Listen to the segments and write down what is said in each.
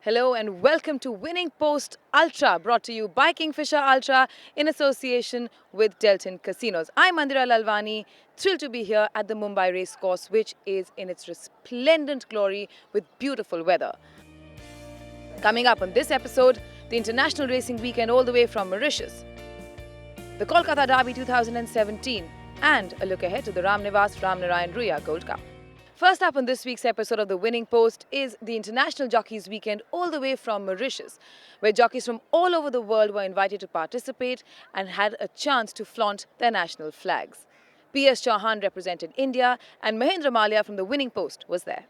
Hello and welcome to Winning Post Ultra, brought to you by Kingfisher Ultra in association with Delton Casinos. I'm Mandira Lalwani, thrilled to be here at the Mumbai Racecourse, which is in its resplendent glory with beautiful weather. Coming up on this episode, the International Racing Weekend all the way from Mauritius, the Kolkata Derby 2017, and a look ahead to the Ramnivas Ramnarayan Ruya Gold Cup. First up on this week's episode of The Winning Post is the International Jockeys Weekend all the way from Mauritius, where jockeys from all over the world were invited to participate and had a chance to flaunt their national flags. P.S. Chauhan represented India and Mahendra Malia from The Winning Post was there.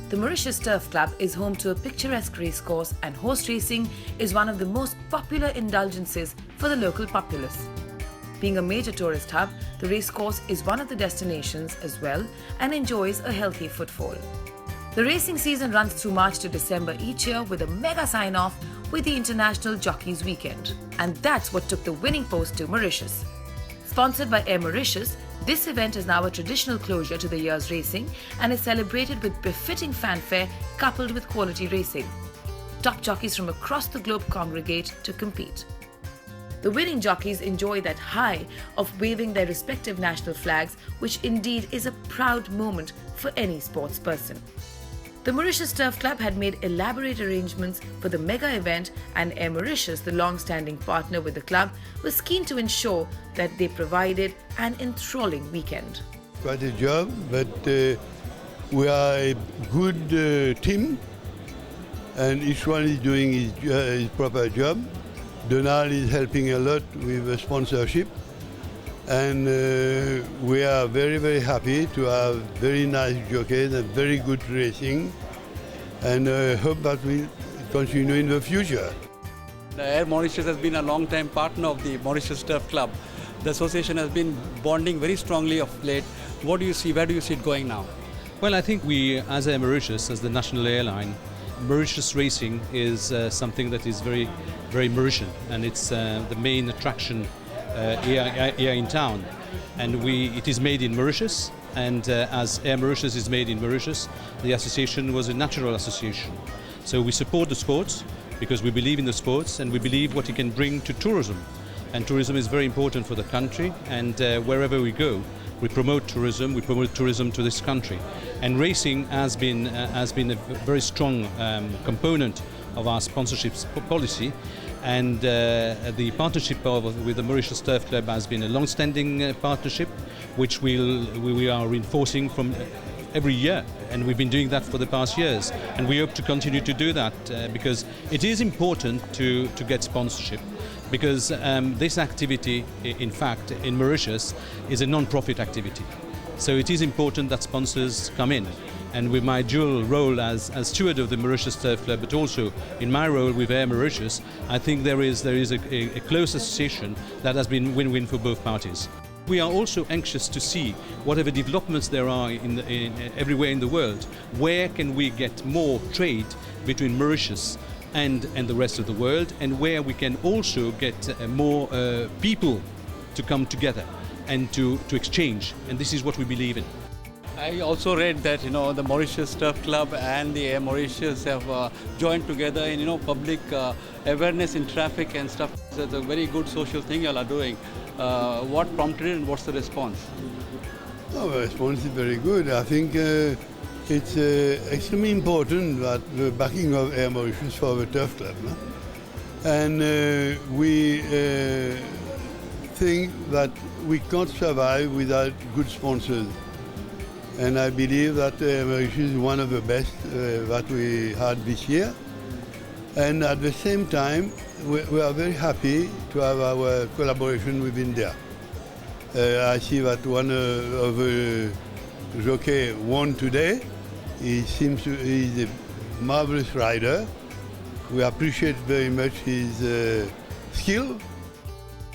The Mauritius Turf Club is home to a picturesque racecourse, and horse racing is one of the most popular indulgences for the local populace. Being a major tourist hub, the racecourse is one of the destinations as well and enjoys a healthy footfall. The racing season runs through March to December each year with a mega sign-off with the International Jockeys Weekend. And that's what took the Winning Post to Mauritius. Sponsored by Air Mauritius, this event is now a traditional closure to the year's racing and is celebrated with befitting fanfare coupled with quality racing. Top jockeys from across the globe congregate to compete. The winning jockeys enjoy that high of waving their respective national flags, which indeed is a proud moment for any sports person. The Mauritius Turf Club had made elaborate arrangements for the mega event, and Air Mauritius, the long-standing partner with the club, was keen to ensure that they provided an enthralling weekend. Quite a job, but we are a good team, and each one is doing his proper job. Donald is helping a lot with the sponsorship, and we are very, very happy to have very nice jockeys and very good racing, and hope that we continue in the future. The Air Mauritius has been a long-time partner of the Mauritius Turf Club. The association has been bonding very strongly of late. What do you see? Where do you see it going now? Well, I think we, as Air Mauritius, as the national airline, Mauritius racing is something that is very, very Mauritian, and it's the main attraction here in town. And it is made in Mauritius, and as Air Mauritius is made in Mauritius, the association was a natural association. So we support the sports because we believe in the sports and we believe what it can bring to tourism. And tourism is very important for the country, and wherever we go, we promote tourism to this country. And racing has been a very strong component of our sponsorship policy. And the partnership with the Mauritius Turf Club has been a long-standing partnership, which we are reinforcing from every year, and we've been doing that for the past years, and we hope to continue to do that because it is important to get sponsorship, because this activity, in fact, in Mauritius, is a non-profit activity. So it is important that sponsors come in. And with my dual role as steward of the Mauritius Turf Club, but also in my role with Air Mauritius, I think there is a close association that has been win-win for both parties. We are also anxious to see whatever developments there are everywhere in the world, where can we get more trade between Mauritius and the rest of the world, and where we can also get more people to come together and to exchange. And this is what we believe in. I also read that the Mauritius Turf Club and the Air Mauritius have joined together in public awareness in traffic and stuff. It's a very good social thing you all are doing. What prompted it and what's the response? Oh, the response is very good. I think it's extremely important that the backing of Air Mauritius for the Turf Club. No? And we think that we can't survive without good sponsors. And I believe that Mauritius is one of the best that we had this year. And at the same time, we are very happy to have our collaboration with India. I see that one of the jockeys won today. He's a marvelous rider. We appreciate very much his skill.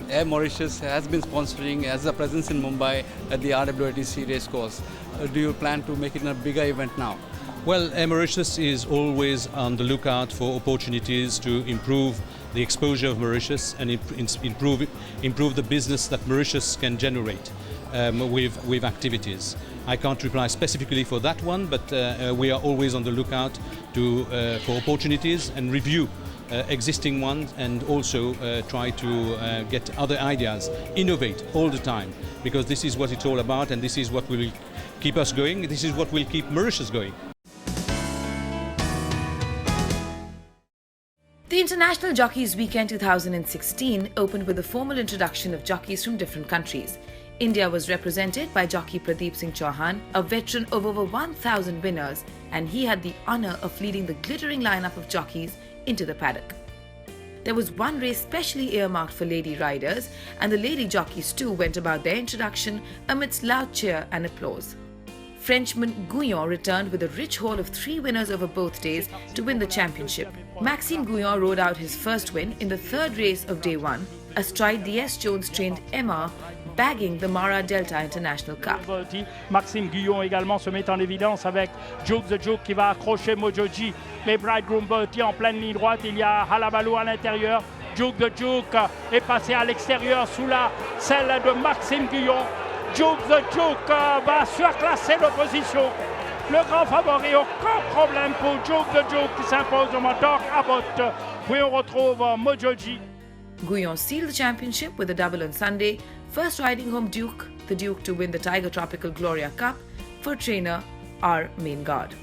Air Mauritius has been sponsoring as a presence in Mumbai at the RWATC racecourse. Do you plan to make it a bigger event now? Well, Air Mauritius is always on the lookout for opportunities to improve the exposure of Mauritius and improve the business that Mauritius can generate with activities. I can't reply specifically for that one, but we are always on the lookout for opportunities and review existing ones, and also try to get other ideas, innovate all the time, because this is what it's all about, and this is what will keep us going. This is what will keep Mauritius going. The International Jockeys Weekend 2016 opened with a formal introduction of jockeys from different countries. India was represented by jockey Pradeep Singh Chauhan, a veteran of over 1,000 winners, and he had the honour of leading the glittering lineup of jockeys into the paddock. There was one race specially earmarked for lady riders, and the lady jockeys too went about their introduction amidst loud cheer and applause. Frenchman Gouillon returned with a rich haul of 3 winners over both days to win the championship. Maxime Gouillon rode out his first win in the third race of day 1, astride the S. Jones-trained Emma, bagging the Mara Delta International Cup. Maxime Gouillon également se met en évidence avec Juke the Juke qui va accrocher Mojoji. Mais Bridegroom Bertie en pleine ligne droite, il y a Halabaloo à l'intérieur. Juke the Juke est passé à l'extérieur sous la selle de Maxime Gouillon. Juke the Juke va surclasser l'opposition. Le grand favori, aucun problème pour Juke the Juke qui s'impose au Doc Abbott. Puis on retrouve Mojoji. Gouillon sealed the championship with a double on Sunday, first riding home the Duke to win the Tiger Tropical Gloria Cup for trainer R. Maingard.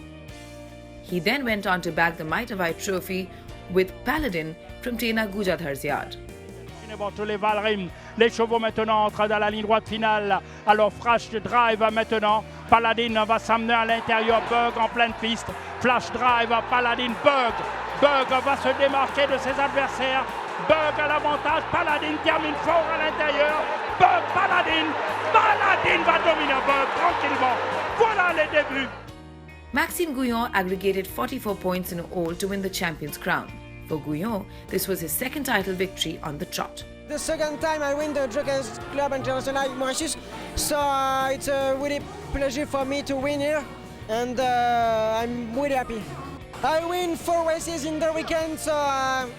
He then went on to bag the Mitavai Trophy with Paladin from trainer Gujadhar's yard. Les Valrim, les chevaux maintenant entrent dans la ligne droite finale. Alors Flash Drive maintenant, Paladin va s'amener à l'intérieur, Bug en pleine piste. Flash Drive, Paladin, Bug. Bug va se démarquer de ses adversaires. Bug à l'avantage, Paladin termine fort à l'intérieur. Bug, Paladin va dominer Bug tranquillement. Voilà les débuts. Maxime Gouillon aggregated 44 points in all to win the champion's crown. For Gouillon, this was his second title victory on the trot. The second time I win the Jockeys Club International Mauritius, so it's a really pleasure for me to win here, and I'm really happy. I win 4 races in the weekend, so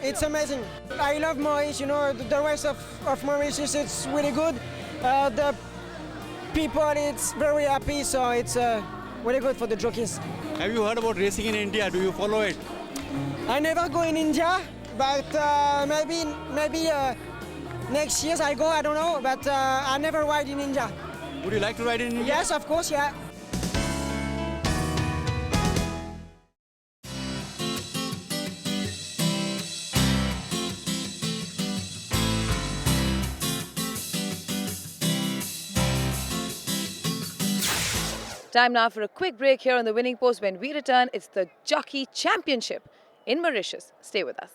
it's amazing. I love Mauritius, you know, the race of Mauritius, it's really good. The people, it's very happy, so it's really good for the jockeys. Have you heard about racing in India? Do you follow it? I never go in India, but maybe next year I go, I don't know, but I never ride in India. Would you like to ride in India? Yes, of course, yeah. Time now for a quick break here on the Winning Post. When we return, it's the Jockey Championship in Mauritius. Stay with us.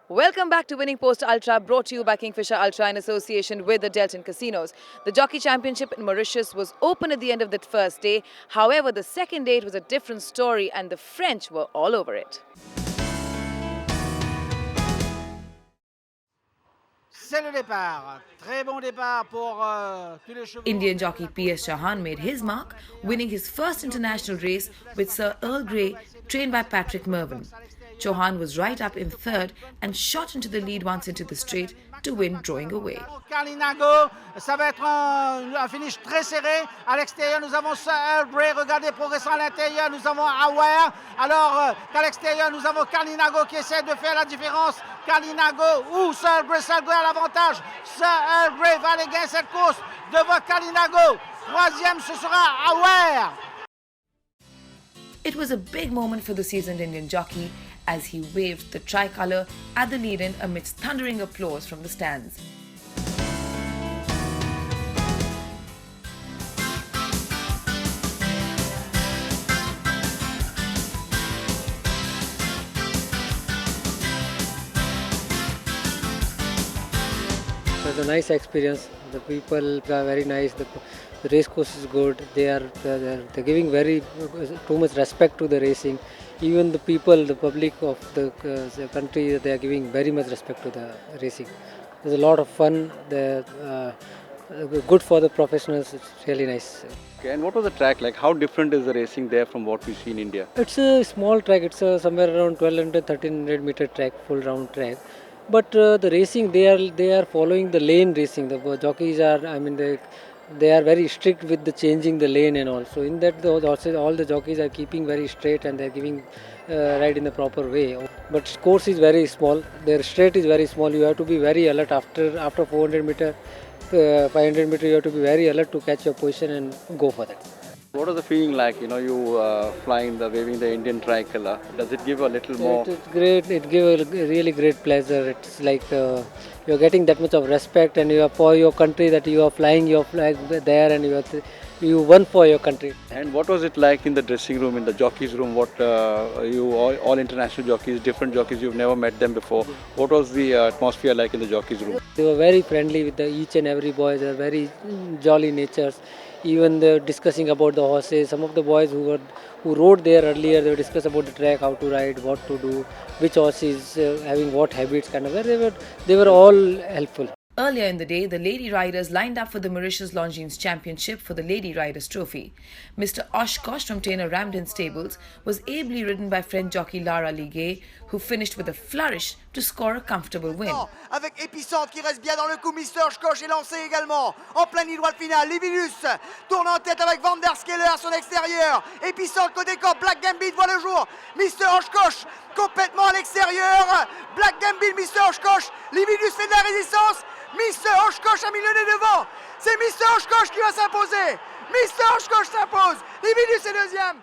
Welcome back to Winning Post Ultra, brought to you by Kingfisher Ultra in association with the Delton Casinos. The Jockey Championship in Mauritius was open at the end of the first day. However, the second day it was a different story and the French were all over it. C'est le départ. Très bon départ pour tous les chevaux. Indian jockey P.S. Chauhan made his mark, winning his first international race with Sir Earl Grey, trained by Patrick Mervyn. Chauhan was right up in third and shot into the lead once into the straight to win, drawing away. Carlinago, ça va être un finish très serré. À l'extérieur, nous avons Sir Earl Grey. Regardez, progressant à l'intérieur, nous avons Aware. Alors qu'à l'extérieur, nous avons Carlinago qui essaie de faire la différence. Carlinago ou Sir Earl Grey à l'avantage. Sir Earl Grey va aller gagner cette course devant Carlinago. Troisième, ce sera Aware. It was a big moment for the seasoned Indian jockey as he waved the tricolour at the lead-in amidst thundering applause from the stands. It was a nice experience. The people are very nice. The race course is good. They're giving too much respect to the racing. Even the people, the public of the country, they are giving very much respect to the racing. There's a lot of fun. The good for the professionals. It's really nice. Okay, and what was the track like? How different is the racing there from what we see in India? It's a small track. It's somewhere around 1200, 1300 meter track, full round track. But the racing, they are following the lane racing. The jockeys are, I mean, they are very strict with the changing the lane and all. So in that, the horses, all the jockeys are keeping very straight and they're giving ride in the proper way. But course is very small. Their straight is very small. You have to be very alert after 400 meter. 500 meter, you have to be very alert to catch your position and go for that. What is the feeling like? You flying waving the Indian tricolor. Does it give a little more? It's great. It gives a really great pleasure. It's like you're getting that much of respect, and you are for your country that you are flying your flag there, and you won for your country. And what was it like in the dressing room, in the jockeys room? What you all international jockeys, different jockeys, you've never met them before. What was the atmosphere like in the jockeys room? They were very friendly with each and every boy. They are very jolly natures. Even they're discussing about the horses. Some of the boys who rode there earlier, they were discuss about the track, how to ride, what to do, which horse is having what habits, kind of. They were all helpful. Earlier in the day, the lady riders lined up for the Mauritius Longines Championship for the Lady Riders Trophy. Mr. Oshkosh from trainer Ramden Stables was ably ridden by French jockey Lara Ligue, who finished with a flourish to score a comfortable win. Avec Épicentre qui reste bien dans le coup, Mr. Oshkosh est lancé également en pleine ligne droite finale. Livinus tourne en tête avec Van der Skeller à son extérieur. Épicentre côté corps, Black Gambit voit le jour. Mr. Oshkosh complètement à l'extérieur. Black Gambit, Mr. Oshkosh. Livinus fait de la résistance. Mr. Oshkosh a mis le nez devant. C'est Mr. Oshkosh qui va s'imposer. Mr. Oshkosh s'impose. Livinus est deuxième.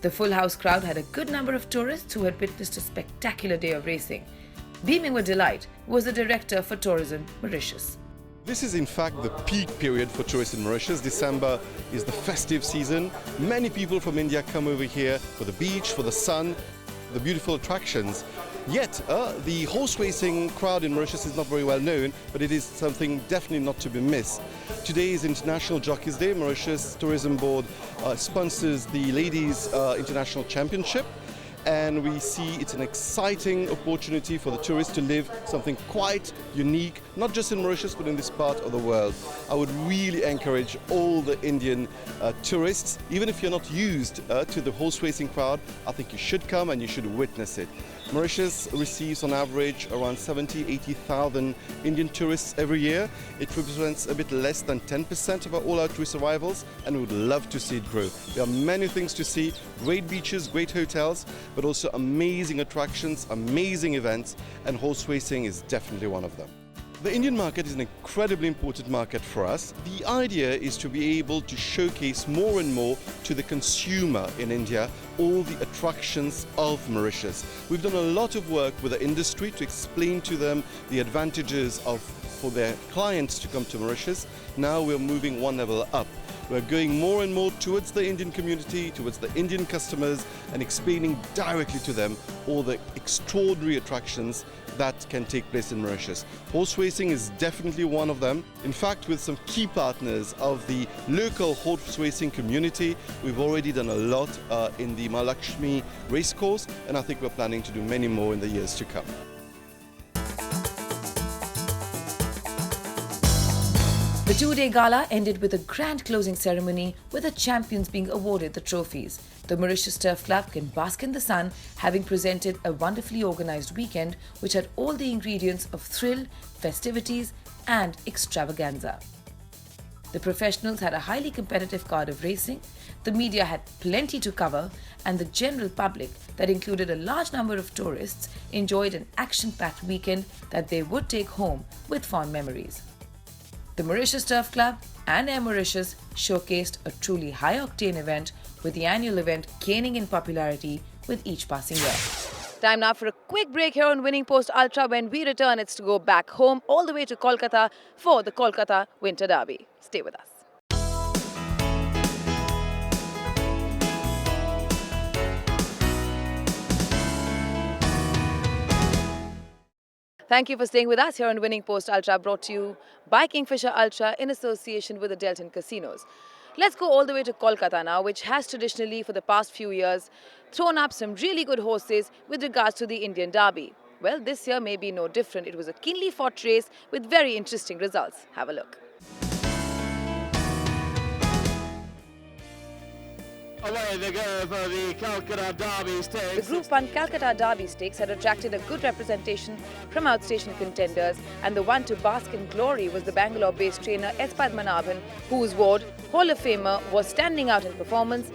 The full house crowd had a good number of tourists who had witnessed a spectacular day of racing. Beaming with delight was the director for tourism, Mauritius. This is in fact the peak period for tourists in Mauritius. December is the festive season. Many people from India come over here for the beach, for the sun, the beautiful attractions. Yet, the horse racing crowd in Mauritius is not very well known, but it is something definitely not to be missed. Today is International Jockeys Day. Mauritius Tourism Board sponsors the Ladies International Championship, and we see it's an exciting opportunity for the tourists to live something quite unique, not just in Mauritius, but in this part of the world. I would really encourage all the Indian tourists, even if you're not used to the horse racing crowd, I think you should come and you should witness it. Mauritius receives on average around 80,000 Indian tourists every year. It represents a bit less than 10% of all our tourist arrivals, and we would love to see it grow. There are many things to see, great beaches, great hotels, but also amazing attractions, amazing events, and horse racing is definitely one of them. The Indian market is an incredibly important market for us. The idea is to be able to showcase more and more to the consumer in India all the attractions of Mauritius. We've done a lot of work with the industry to explain to them the advantages for their clients to come to Mauritius. Now we're moving one level up. We're going more and more towards the Indian community, towards the Indian customers, and explaining directly to them all the extraordinary attractions that can take place in Mauritius. Horse racing is definitely one of them. In fact, with some key partners of the local horse racing community, we've already done a lot in the Mahalakshmi racecourse, and I think we're planning to do many more in the years to come. The two-day gala ended with a grand closing ceremony with the champions being awarded the trophies. The Mauritius Turf Club can bask in the sun, having presented a wonderfully organised weekend which had all the ingredients of thrill, festivities and extravaganza. The professionals had a highly competitive card of racing, the media had plenty to cover, and the general public, that included a large number of tourists, enjoyed an action-packed weekend that they would take home with fond memories. The Mauritius Turf Club and Air Mauritius showcased a truly high-octane event, with the annual event gaining in popularity with each passing year. Time now for a quick break here on Winning Post Ultra. When we return, it's to go back home all the way to Kolkata for the Kolkata Winter Derby. Stay with us. Thank you for staying with us here on Winning Post Ultra, brought to you by Kingfisher Ultra in association with the Delton Casinos. Let's go all the way to Kolkata now, which has traditionally for the past few years thrown up some really good horses with regards to the Indian Derby. Well, this year may be no different. It was a keenly fought race with very interesting results. Have a look. Away they go for the Calcutta Derby Stakes. The Group 1 Calcutta Derby Stakes had attracted a good representation from outstation contenders, and the one to bask in glory was the Bangalore-based trainer S. Padmanabhan, whose ward, Hall of Famer, was standing out in performance.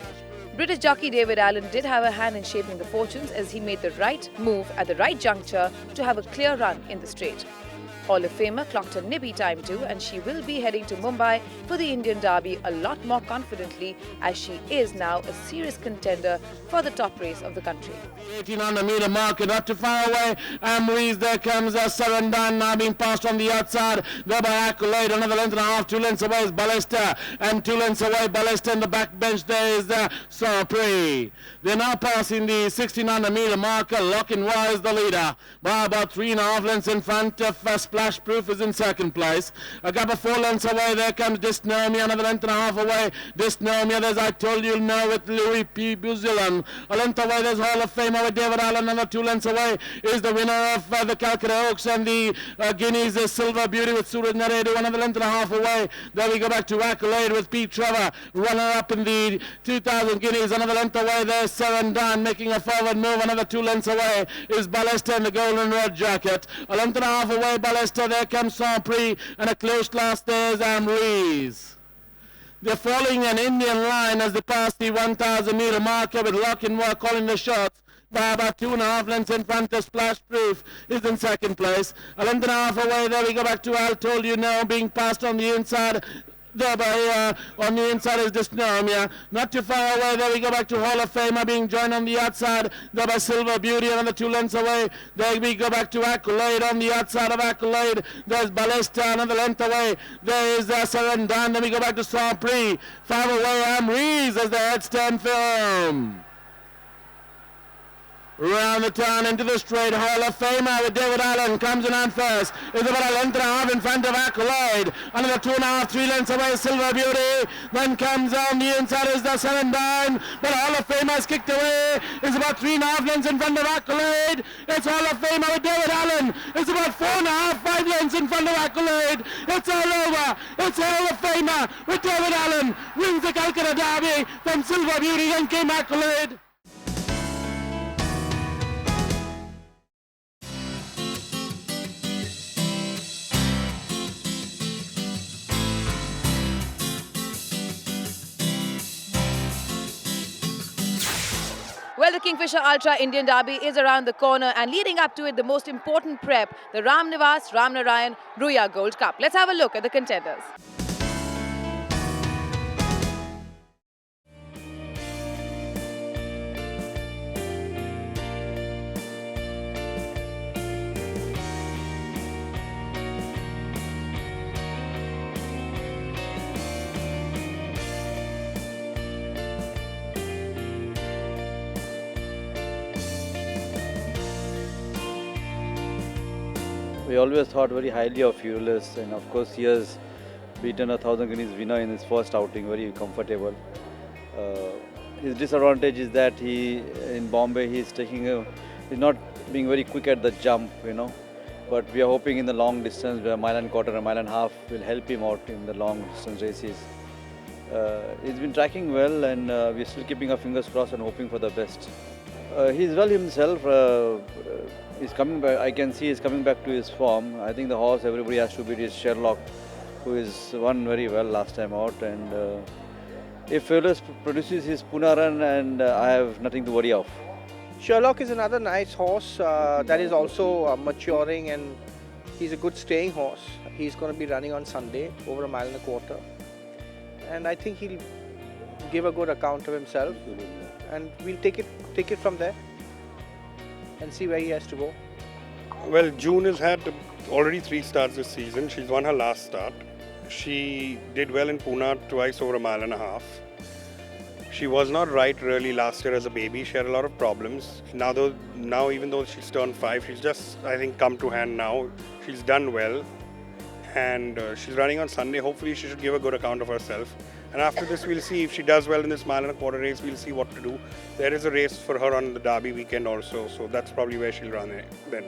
British jockey David Allen did have a hand in shaping the fortunes as he made the right move at the right juncture to have a clear run in the straight. Hall of Famer clocked a nippy time too, and she will be heading to Mumbai for the Indian Derby a lot more confidently, as she is now a serious contender for the top race of the country. 1800 meter marker, not too far away. Amrees, there comes Sarandan now being passed on the outside. There by Accolade, another length and a half. 2 lengths away is Ballester, and 2 lengths away Ballester in the back bench. There is Sampri. They're now passing the 1600 meter marker. Lockin Wa is the leader by about 3.5 lengths in front of Splash Proof is in second place. A gap of 4 lengths away, there comes Dysnomia, another length and a half away. Dysnomia, there's I Told You No with Louis P. Buzilan. A length away, there's Hall of Famer with David Allen. Another 2 lengths away is the winner of the Calcutta Oaks and the Guineas, Silver Beauty with Suraj Naredu. Another length and a half away. There we go back to Accolade with Pete Trevor, runner up in the 2000 Guineas. Another length away, there's Sarandan making a forward move. Another 2 lengths away is Ballester in the golden red jacket. A length and a half away, Ballester. There comes Sampri, and a close last there is Amrees. They're following an Indian line as they pass the 1000 meter marker, with Lockin Wa calling the shots. By about 2.5 lengths in front of Splash Proof is in second place. A length and a half away, there we go back to I Told You No, being passed on the inside. There by on the inside is Dysnomia. Not too far away, there we go back to Hall of Famer, being joined on the outside. There by Silver Beauty, another 2 lengths away. There we go back to Accolade on the outside of Accolade. There's Ballester, another length away. There is Sarandan. Then we go back to Sampri. 5 away, Amrees as the heads turn firm. Round the turn into the straight, Hall of Famer with David Allen comes in on first. Is about a length and a half in front of Accolade. Another 2.5, 3 lengths away, Silver Beauty. Then comes on the inside is the Sarandan. But Hall of Famer is kicked away. It's about 3.5 lengths in front of Accolade. It's Hall of Famer with David Allen. It's about 4.5, 5 lengths in front of Accolade. It's all over. It's Hall of Famer with David Allen. Wins the Calcutta Derby from Silver Beauty. Then came Accolade. Well, the Kingfisher Ultra Indian Derby is around the corner, and leading up to it, the most important prep, the Ramnivas Ramnarayan Ruya Gold Cup. Let's have a look at the contenders. We always thought very highly of Fearless, and of course he has beaten 1000 Guineas winner in his first outing, very comfortable. His disadvantage is that in Bombay he's not being very quick at the jump, But we are hoping in the long distance, a mile and quarter, a mile and a half will help him out in the long distance races. He's been tracking well, and we're still keeping our fingers crossed and hoping for the best. He's well himself. He's coming back. I can see he's coming back to his form. I think the horse everybody has to beat is Sherlock, who is won very well last time out. And if Fearless produces his Pune run, and I have nothing to worry of. Sherlock is another nice horse that is also maturing, and he's a good staying horse. He's going to be running on Sunday over a mile and a quarter, and I think he'll give a good account of himself, and we'll take it from there and see where he has to go. Well, June has had already 3 starts this season. She's won her last start. She did well in Pune twice over a mile and a half. She was not right really last year as a baby. She had a lot of problems. Now even though she's turned 5, she's just, I think, come to hand now. She's done well, and she's running on Sunday. Hopefully she should give a good account of herself. And after this, we'll see if she does well in this mile and a quarter race. We'll see what to do. There is a race for her on the Derby weekend also, so that's probably where she'll run it then.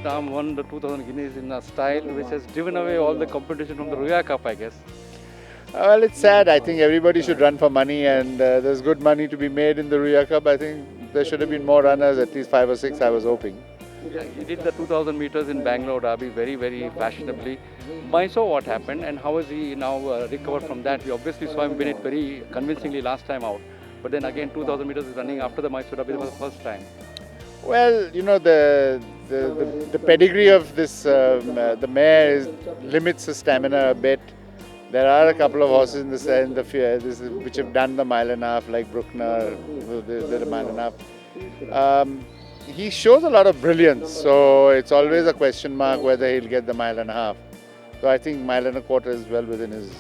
Dam won the 2000 guineas in a style which has driven away all the competition from the Royal Cup, I guess. Well, it's sad. I think everybody should run for money, and there's good money to be made in the Royal Cup. I think there should have been more runners, at least 5 or 6, I was hoping. Yeah, he did the 2000 meters in Bangalore Derby very, very fashionably. Mysore, what happened, and how has he now recovered from that? We obviously saw him win it very convincingly last time out, but then again 2000 meters is running after the Mysore Derby for the first time. Well, you know, the pedigree of this, the mare limits the stamina a bit. There are a couple of horses in the which have done the mile and a half, like Bruckner, who did a mile and a half. He shows a lot of brilliance, so it's always a question mark whether he'll get the mile and a half. So I think mile and a quarter is well within his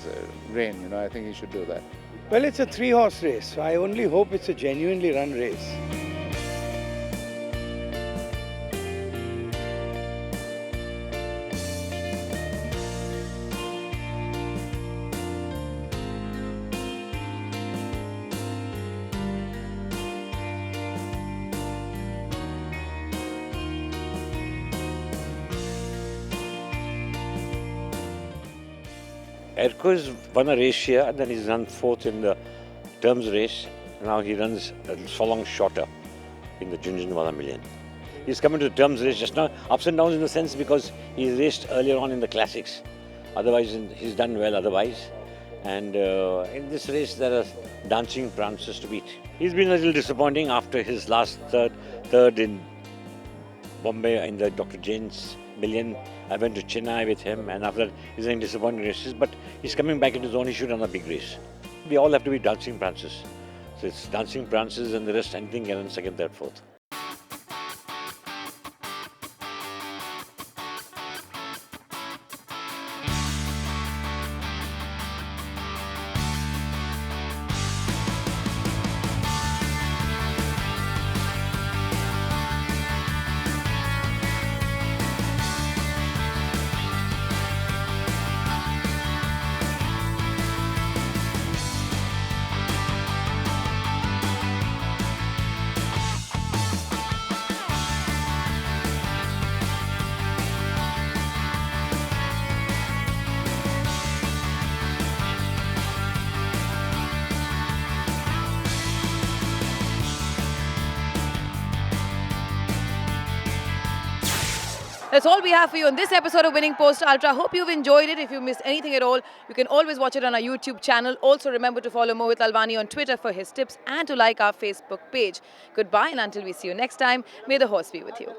reign. You know, I think he should do that. Well, it's a 3-horse race, so I only hope it's a genuinely run race. Erko has won a race here, and then he's run 4th in the terms race. Now he runs a Solong shorter in the Junjunwala Million. He's coming to the terms race just now, ups and downs in the sense because he's raced earlier on in the classics. Otherwise, he's done well otherwise. And in this race, there are dancing prances to beat. He's been a little disappointing after his last third in Bombay in the Dr. Jain's Million. I went to Chennai with him, and after that, he's in disappointing races. But he's coming back into his own. He should run a big race. We all have to be dancing prances. So it's dancing prances, and the rest, anything can run second, third, fourth. That's all we have for you on this episode of Winning Post Ultra. Hope you've enjoyed it. If you missed anything at all, you can always watch it on our YouTube channel. Also, remember to follow Mohit Alwani on Twitter for his tips and to like our Facebook page. Goodbye, and until we see you next time, may the horse be with you.